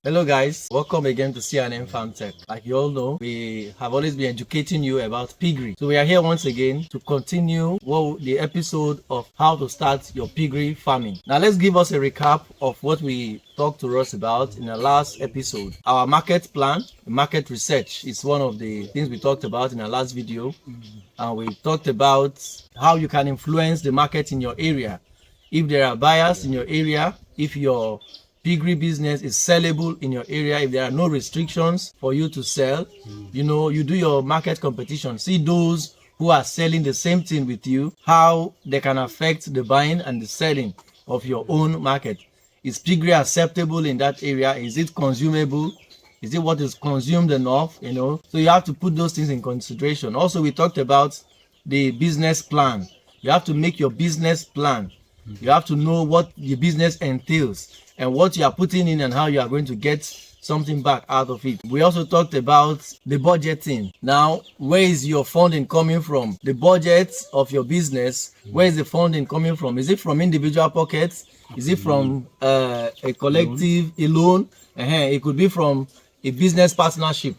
Hello guys, welcome again to C&M FarmTech. Like you all know, we have always been educating you about piggery. So we are here once again to continue the episode of how to start your piggery farming. Now let's give us a recap of what we talked to us about in the last episode. Our market plan, market research is one of the things we talked about in the last video. And we talked about how you can influence the market in your area. If there are buyers in your area, if your piggery business is sellable in your area, if there are no restrictions for you to sell, you do your market competition, see those who are selling the same thing with you, how they can affect the buying and the selling of your own market. Is piggery acceptable in that area? Is it consumable? Is it what is consumed enough? So you have to put those things in consideration. Also, we talked about the business plan. You have to make your business plan. You have to know what the business entails and what you are putting in and how you are going to get something back out of it. We also talked about the budgeting. Now, where is your funding coming from? The budget of your business, where is the funding coming from? Is it from individual pockets? Is it from a collective, a loan? It could be from a business partnership.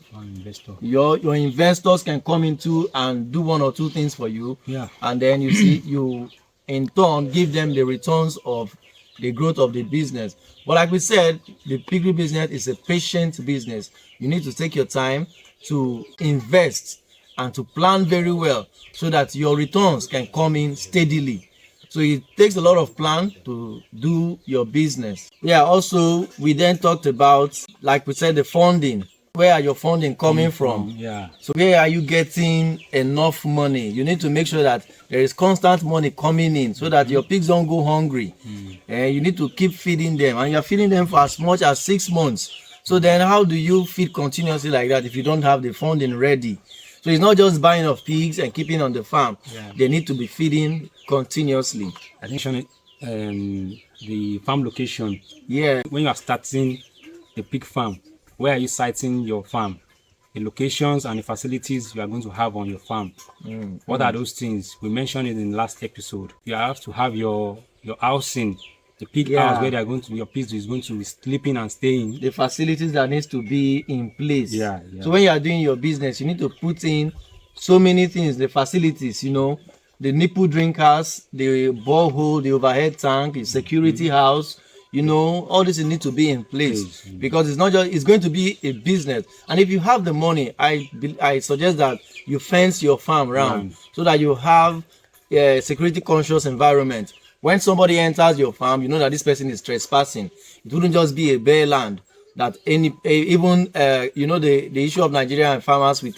Your investors can come into and do one or two things for you. And then you in turn give them the returns of the growth of the business. But like we said, the piggery business is a patient business. You need to take your time to invest and to plan very well so that your returns can come in steadily. So it takes a lot of plan to do your business. Also we then talked about, like we said, the funding. Where are your funding coming from? So where are you getting enough money? You need to make sure that there is constant money coming in so that your pigs don't go hungry. And you need to keep feeding them, and you're feeding them for as much as 6 months. So then how do you feed continuously like that if you don't have the funding ready? So it's not just buying of pigs and keeping on the farm. They need to be feeding continuously. I think the farm location. When you are starting a pig farm, where are you siting your farm? The locations and the facilities you are going to have on your farm. What are those things? We mentioned it in the last episode. You have to have your housing, the pig house where they are going to, your pigs is going to be sleeping and staying. The facilities that needs to be in place. So when you are doing your business, you need to put in so many things. The facilities, the nipple drinkers, the borehole, the overhead tank, the security house. All this need to be in place because it's going to be a business. And if you have the money, I suggest that you fence your farm around so that you have a security conscious environment. When somebody enters your farm, you know that this person is trespassing. It wouldn't just be a bare land that the issue of Nigerian farmers with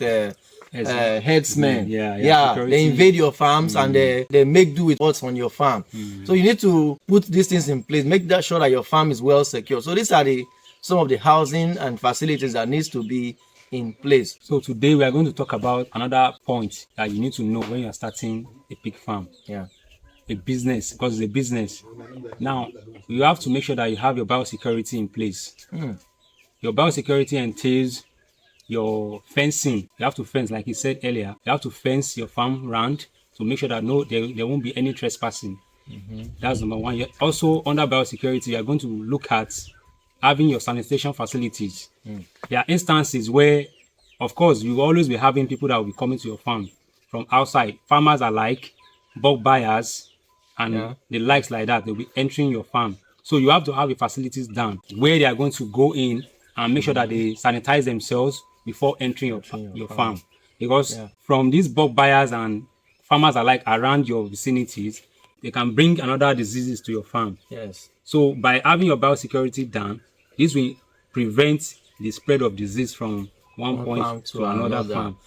headsmen. They invade your farms and they make do with what's on your farm. So you need to put these things in place, make that sure that your farm is well secure. So these are some of the housing and facilities that needs to be in place. So today we are going to talk about another point that you need to know when you are starting a pig farm. A business, because it's a business. Now you have to make sure that you have your biosecurity in place. Your biosecurity entails your fencing. You have to fence, like he said earlier. You have to fence your farm round to make sure that there won't be any trespassing. That's number one. Also, under biosecurity, you are going to look at having your sanitation facilities. There are instances where, of course, you will always be having people that will be coming to your farm from outside. Farmers are like bulk buyers and the likes like that. They'll be entering your farm. So you have to have the facilities done where they are going to go in and make sure that they sanitize themselves before entering your farm. Because from these bulk buyers and farmers alike around your vicinities, they can bring another diseases to your farm. So by having your biosecurity done, this will prevent the spread of disease from one point to another farm.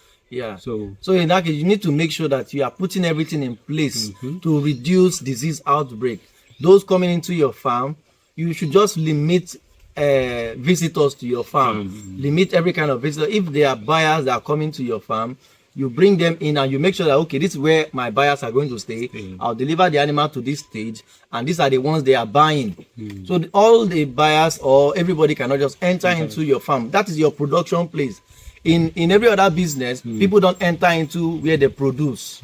So in that case, you need to make sure that you are putting everything in place to reduce disease outbreak. Those coming into your farm, you should just limit visitors to your farm. Limit every kind of visitor. If there are buyers that are coming to your farm, you bring them in and you make sure that, okay, this is where my buyers are going to stay. I'll deliver the animal to this stage, and these are the ones they are buying. So all the buyers or everybody cannot just enter into your farm. That is your production place. In every other business, people don't enter into where they produce.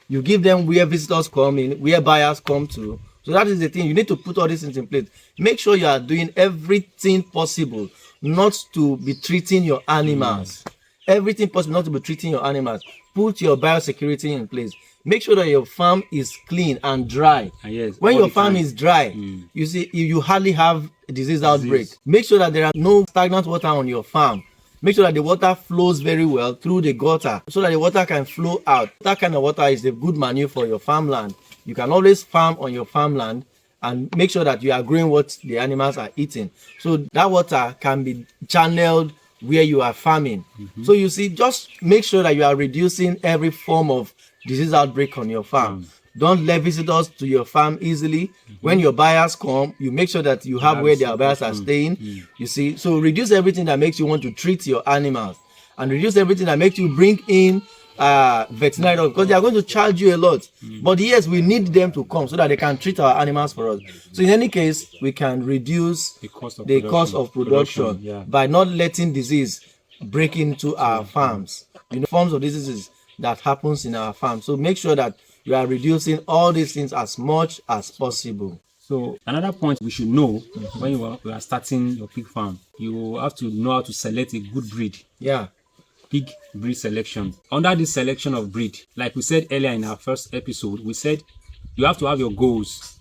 You give them where visitors come in, where buyers come to, So that is the thing. You need to put all these things in place. Make sure you are doing everything possible not to be treating your animals. Everything possible not to be treating your animals. Put your biosecurity in place. Make sure that your farm is clean and dry. Yes, when your farm is dry, you see, you hardly have a disease outbreak. Make sure that there are no stagnant water on your farm. Make sure that the water flows very well through the gutter so that the water can flow out. That kind of water is a good manure for your farmland. You can always farm on your farmland and make sure that you are growing what the animals are eating. So that water can be channeled where you are farming. So you see, just make sure that you are reducing every form of disease outbreak on your farm. Don't let visitors to your farm easily. When your buyers come, you make sure that you have where their buyers are staying. You see, so reduce everything that makes you want to treat your animals, and reduce everything that makes you bring in veterinary doctors, because they are going to charge you a lot. But yes, we need them to come so that they can treat our animals for us. So in any case, we can reduce the cost of production by not letting disease break into our farms. Forms of diseases that happens in our farm. So make sure that you are reducing all these things as much as possible. So another point we should know when you are starting your pig farm, you have to know how to select a good breed. Pig breed selection. Under this selection of breed, like we said earlier in our first episode, we said you have to have your goals.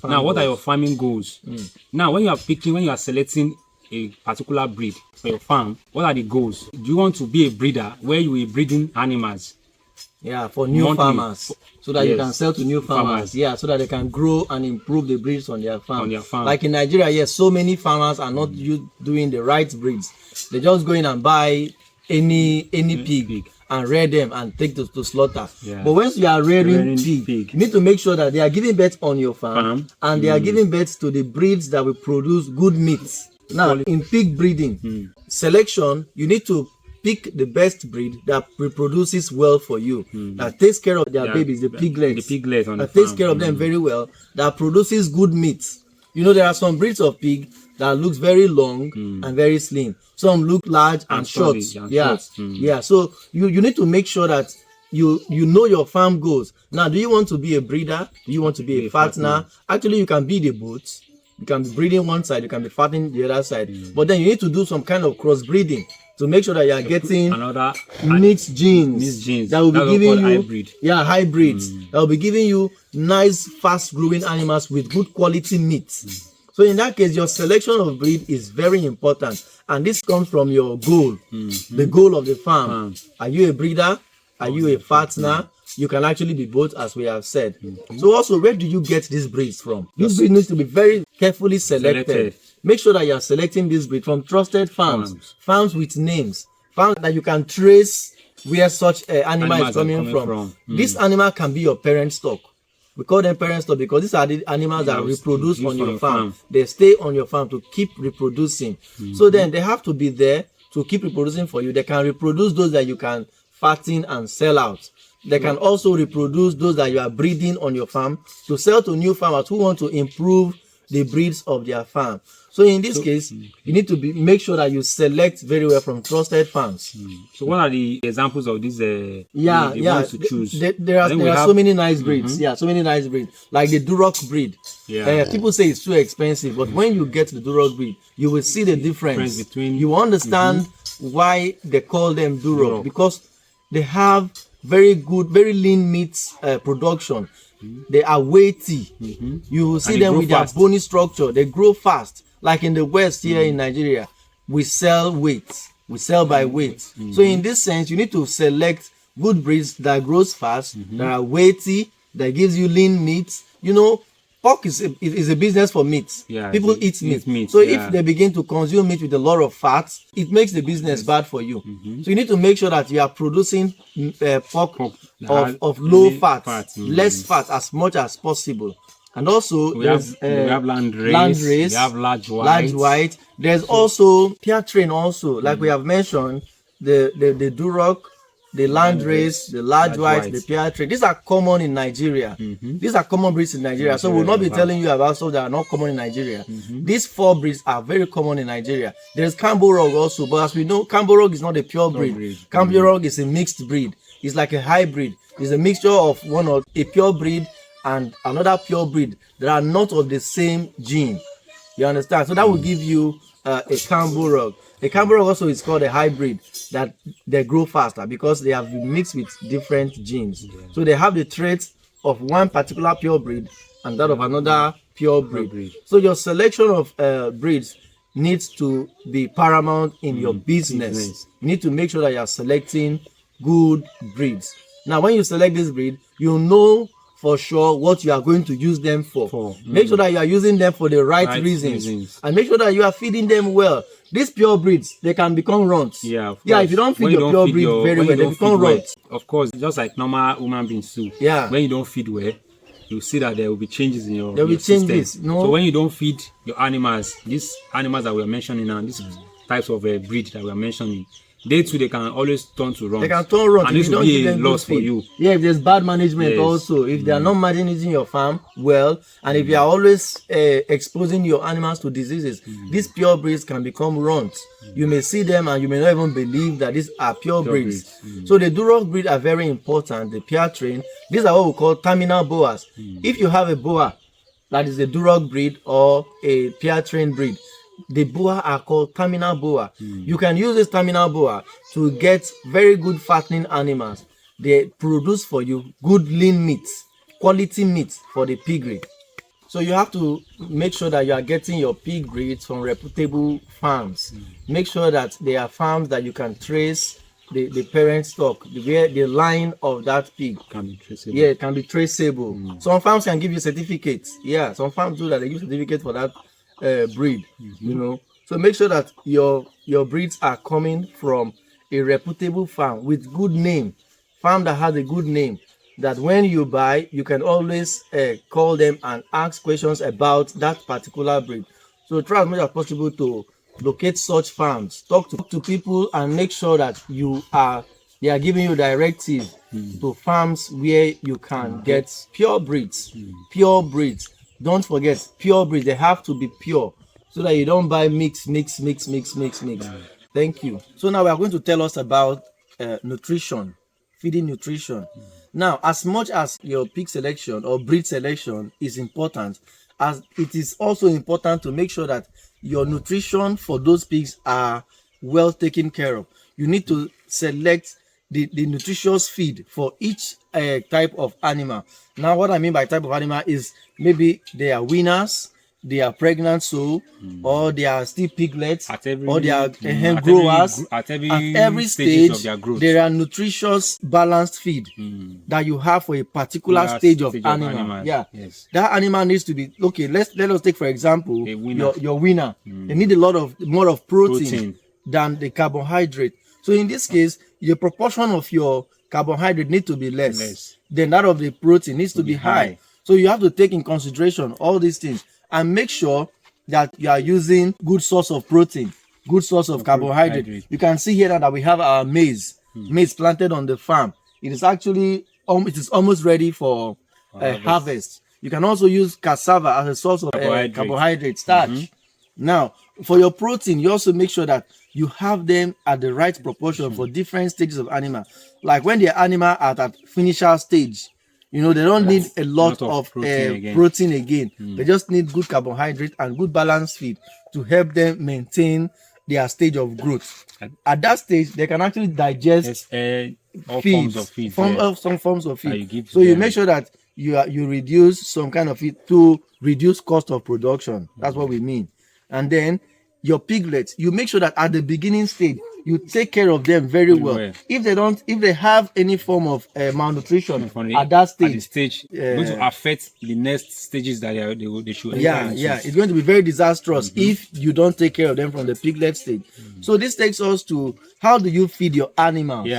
Now, what are your farming goals? Now, when you are selecting a particular breed for your farm, what are the goals? Do you want to be a breeder where you will be breeding animals? For new farmers, so that you can sell to new farmers. So that they can grow and improve the breeds on their farm. Like in Nigeria, yes, so many farmers are not doing the right breeds. They just go in and buy any pig and rear them and take to slaughter. But once you are rearing pig, you need to make sure that they are giving birth on your farm and they are giving birth to the breeds that will produce good meat. Now, in pig breeding selection, you need to pick the best breed that reproduces well for you, that takes care of their babies, the piglets, that takes care of them very well, that produces good meat. There are some breeds of pig that looks very long and very slim. Some look large and short. So you need to make sure that you know your farm goals. Now, do you want to be a breeder? Do you want to be a fattener? Actually, you can be the both. You can be breeding one side, you can be fattening the other side. But then you need to do some kind of crossbreeding to make sure that you are getting another mixed genes that will be giving you hybrids that will be giving you nice, fast-growing animals with good quality meat. So in that case, your selection of breed is very important, and this comes from your goal, the goal of the farm. Are you a breeder? Are you a fattener? You can actually be both, as we have said. So also, where do you get these breeds from? This breed needs to be very carefully selected. Make sure that you are selecting this breed from trusted farms with names, farms that you can trace where such animal is coming from. This animal can be your parent stock. We call them parent stock because these are the animals that reproduce on your farm. They stay on your farm to keep reproducing. So then they have to be there to keep reproducing for you. They can reproduce those that you can fatten and sell out. They can also reproduce those that you are breeding on your farm to sell to new farmers who want to improve the breeds of their farm. So in this case, you need to make sure that you select very well from trusted farms. So what are the examples of these? The ones to choose? There are so many nice breeds. So many nice breeds. Like the Duroc breed. People say it's too expensive, but when you get the Duroc breed, you will see the difference between. You understand why they call them Duroc, because they have very good, very lean meat production. They are weighty. You will see them with their bony structure. They grow fast. Like in the West here in Nigeria, we sell weight. We sell by weight. So in this sense, you need to select good breeds that grows fast, that are weighty, that gives you lean meat. Pork is a business for meat. People eat meat. So if they begin to consume meat with a lot of fat, it makes the business bad for you. So you need to make sure that you are producing pork of low fat, less fat as much as possible. And also we have land race, we have large white. There's also pear train also, like we have mentioned, the Duroc, the land race, the large white, the pear train. These are common in Nigeria. These are common breeds in Nigeria. So we'll not be telling you about stuff that are not common in Nigeria. These 4 breeds are very common in Nigeria. There's Camborog also, but as we know, Camborog is not a pure breed. Camborog is a mixed breed. It's like a hybrid. It's a mixture of a pure breed and another pure breed that are not of the same gene. You understand? So that will give you a Cambo rug. A Cambo rug also is called a hybrid, that they grow faster because they have been mixed with different genes. So they have the traits of one particular pure breed and that of another pure breed. So your selection of breeds needs to be paramount in your business. You need to make sure that you are selecting good breeds. Now, when you select this breed, you know for sure what you are going to use them for. Make sure that you are using them for the right reasons. And make sure that you are feeding them well. These pure breeds, they can become runts. Yeah, if you don't feed your pure breed very well, they become runts. Of course, just like normal human beings too. Yeah. When you don't feed well, you see that there will be changes in your There will be changes. No? So when you don't feed your animals, these animals that we are mentioning now, these types of breed that we are mentioning, they too, they can always turn to runts. They can turn runts. And this will be a loss for you. Yeah, if there's bad management also, if they are not managing your farm well, and if you are always exposing your animals to diseases, these pure breeds can become runts. You may see them and you may not even believe that these are pure breeds. So the Duroc breed are very important, the pair train. These are what we call terminal boas. If you have a boa that is a Duroc breed or a pair train breed, the boa are called terminal boa. You can use this terminal boa to get very good fattening animals. They produce for you good lean meat, quality meat for the piggery. So you have to make sure that you are getting your pig breeds from reputable farms. Make sure that they are farms that you can trace the parent stock, the line of that pig can be traceable. Yeah, it can be traceable. Some farms can give you certificates. Yeah, some farms do that. They give certificates for that breed. You know, so make sure that your breeds are coming from a reputable farm with good name, farm that has a good name, that when you buy you can always call them and ask questions about that particular breed. So try as much as possible to locate such farms, talk to people, and make sure that they are giving you directives to farms where you can get pure breeds. Pure breeds. Don't forget, pure breeds, they have to be pure so that you don't buy mix. Thank you. So now we are going to tell us about nutrition, feeding nutrition. Now, as much as your pig selection or breed selection is important, as it is also important to make sure that your nutrition for those pigs are well taken care of. You need to select the nutritious feed for each type of animal. Now, what I mean by type of animal is maybe they are weaners, they are pregnant sow, or they are still piglets, or they are hen growers. At every stage of their growth, there are nutritious balanced feed that you have for a particular stage of animal. Yeah, yes. That animal needs to be okay. Let us take for example your weaner. They need a lot more of protein than the carbohydrate. So in this case, the proportion of your carbohydrate needs to be less than that of the protein needs to be high. So you have to take in consideration all these things and make sure that you are using good source of protein, good source of carbohydrate. You can see here now that we have our maize planted on the farm. It is actually almost ready for harvest. You can also use cassava as a source of carbohydrate, starch. Now, for your protein, you also make sure that you have them at the right proportion for different stages of animal. Like when the animal are at finisher stage, you know, they don't need a lot of protein again. They just need good carbohydrate and good balanced feed to help them maintain their stage of growth. At that stage, they can actually digest some forms of feed. So you make sure that you reduce some kind of feed to reduce cost of production. That's what we mean. And then your piglets, you make sure that at the beginning stage, you take care of them very well. If they have any form of malnutrition at that stage, going to affect the next stages that they should. It's going to be very disastrous if you don't take care of them from the piglet stage. So this takes us to how do you feed your animals?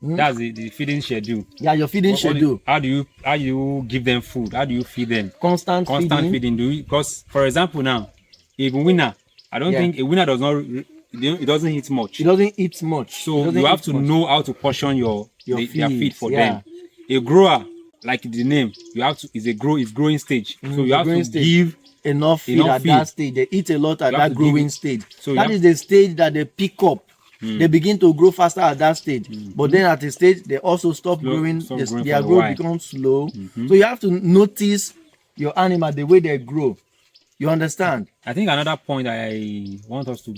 That's the feeding schedule. Your feeding schedule. How do you give them food? How do you feed them? Constant feeding. Because for example now, if a winner, I don't think a winner does not. It doesn't eat much. It doesn't eat much. So you have to know how to portion their feed for them. A grower, like the name, you have to is growing stage. So you have to give enough feed at that stage. They eat a lot at that growing stage. So that is the stage that they pick up They begin to grow faster at that stage. But then at a stage, they also stop growing. Their growth becomes slow. So you have to notice your animal, the way they grow. You understand? I think another point I want us to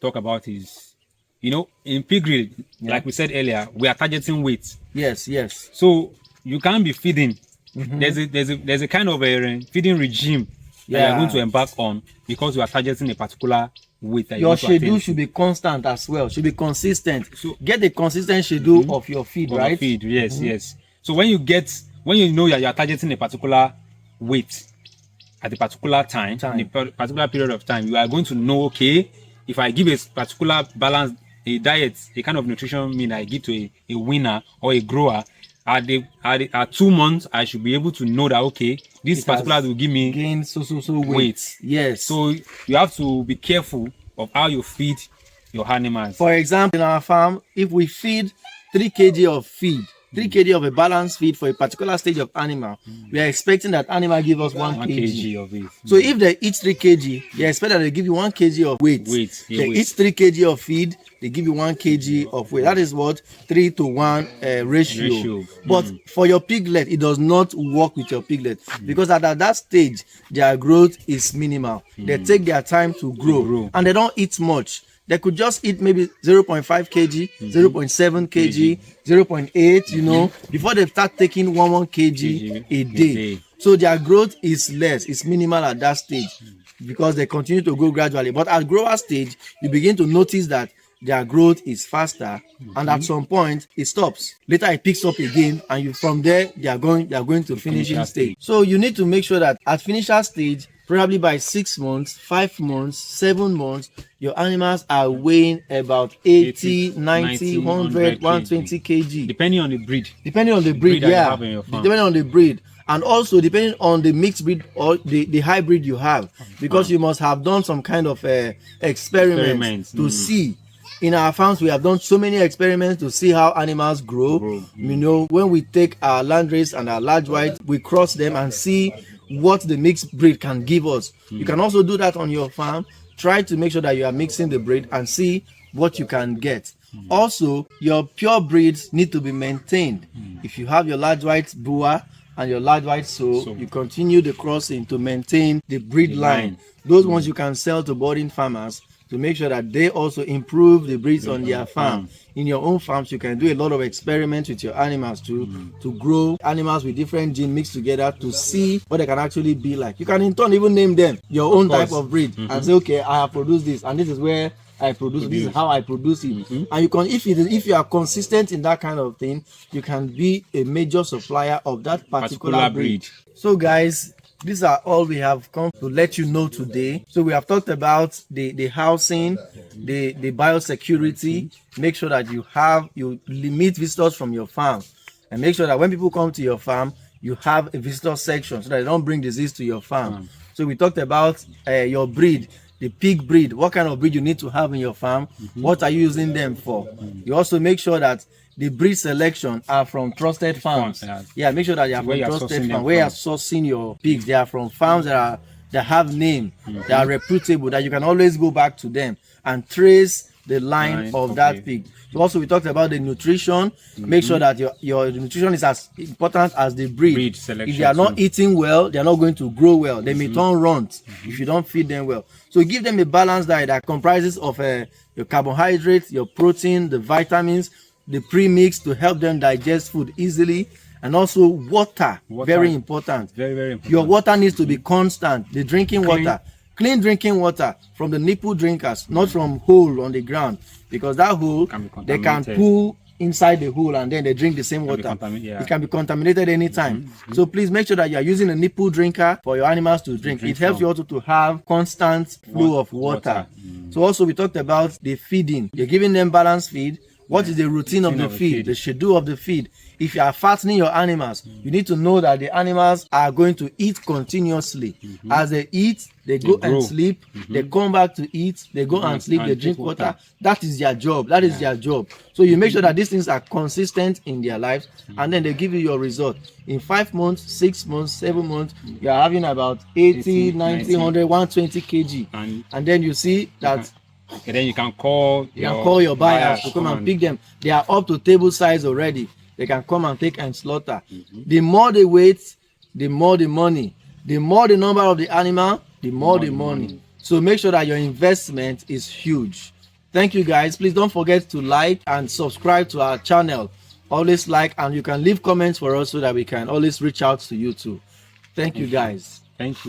talk about is, in piggery, like we said earlier, we are targeting weight. Yes. So you can't be feeding. There's a kind of a feeding regime that you're going to embark on because you are targeting a particular weight. That your schedule should be constant as well. Should be consistent. So get a consistent schedule of your feed, right? Feed, yes. So when you know that you are targeting a particular weight at a particular time, in a particular period of time, you are going to know, okay, if I give a particular balance, a diet, a kind of nutrition mean I give to a winner or a grower, at 2 months, I should be able to know that, okay, this particular will give me gain so weight. Yes. So you have to be careful of how you feed your animals. For example, in our farm, if we feed 3 kg of feed, 3 kg of a balanced feed for a particular stage of animal, we are expecting that animal give us 1 kg of it. So if they eat 3 kg, they expect that they give you 1 kg of weight. They eat 3 kg of feed, they give you 1 kg of weight. That is what 3 to 1 ratio. But for your piglet, it does not work with your piglet because at that stage, their growth is minimal. They take their time to grow and they don't eat much. They could just eat maybe 0.5 kg, 0.7 kg, 0.8, before they start taking 1 kg a day. So their growth is less, it's minimal at that stage because they continue to grow gradually. But at grower stage, you begin to notice that their growth is faster, and at some point it stops. Later it picks up again, and from there they are going to finishing stage. So you need to make sure that at finisher stage, probably by 6 months, 5 months, 7 months, your animals are weighing about 80, 90, 100, 120 kg. Depending on the breed. Depending on the breed, yeah. Depending on the breed. And also depending on the mixed breed or the hybrid you have. Because you must have done some kind of experiments to see. In our farms, we have done so many experiments to see how animals grow. When we take our landrace and our large white, we cross them and see what the mixed breed can give us. You can also do that on your farm. Try to make sure that you are mixing the breed and see what you can get. Also, your pure breeds need to be maintained. If you have your large white Boer and your large white sow, you continue the crossing to maintain the breed line. Those ones you can sell to boarding farmers to make sure that they also improve the breeds on their farm. In your own farms, you can do a lot of experiments with your animals to grow animals with different genes mixed together to see what they can actually be like. You can in turn even name them your own type of breed and say, okay, I have produced this, and this is where I produce. This is how I produce it. And you can, if you are consistent in that kind of thing, you can be a major supplier of that particular breed. So guys, these are all we have come to let you know today. So we have talked about the housing, the biosecurity. Make sure that you limit visitors from your farm, and make sure that when people come to your farm, you have a visitor section so that they don't bring disease to your farm. So we talked about your breed, the pig breed, what kind of breed you need to have in your farm, what are you using them for. You also make sure that the breed selection are from trusted farms. Make sure that you are from trusted farms. Where you are sourcing your pigs, they are from farms that have name, they are reputable, that you can always go back to them and trace the line of that pig. So also we talked about the nutrition. Make sure that your nutrition is as important as the breed selection. If they are not eating well, they are not going to grow well. They may turn runt if you don't feed them well. So give them a balanced diet that comprises of your carbohydrates, your protein, the vitamins, the premix to help them digest food easily, and also water. Very important. Very important. Your water needs to be constant. The drinking water, clean drinking water from the nipple drinkers, not from hole on the ground, because that hole they can pull inside the hole and then they drink the same water. It can be contaminated anytime. So please make sure that you are using a nipple drinker for your animals to drink. It helps you also to have constant flow of water. So also we talked about the feeding. You're giving them balanced feed. What is the routine of the feed, the schedule of the feed? If you are fattening your animals, you need to know that the animals are going to eat continuously. As they eat, they go and sleep, they come back to eat, they go and sleep, they drink water. That is their job. That is their job. So you make sure that these things are consistent in their lives, and then they give you your result. In 5 months, 6 months, 7 months, you are having about 80, 90, 100, 120 kg. And then you see that And then you can call your buyers to come and pick them. They are up to table size already. They can come and take and slaughter. The more they wait, the more the money. The more the number of the animal, the more the money. So make sure that your investment is huge. Thank you guys. Please don't forget to like and subscribe to our channel. Always like, and you can leave comments for us so that we can always reach out to you too. Thank you guys. Thank you.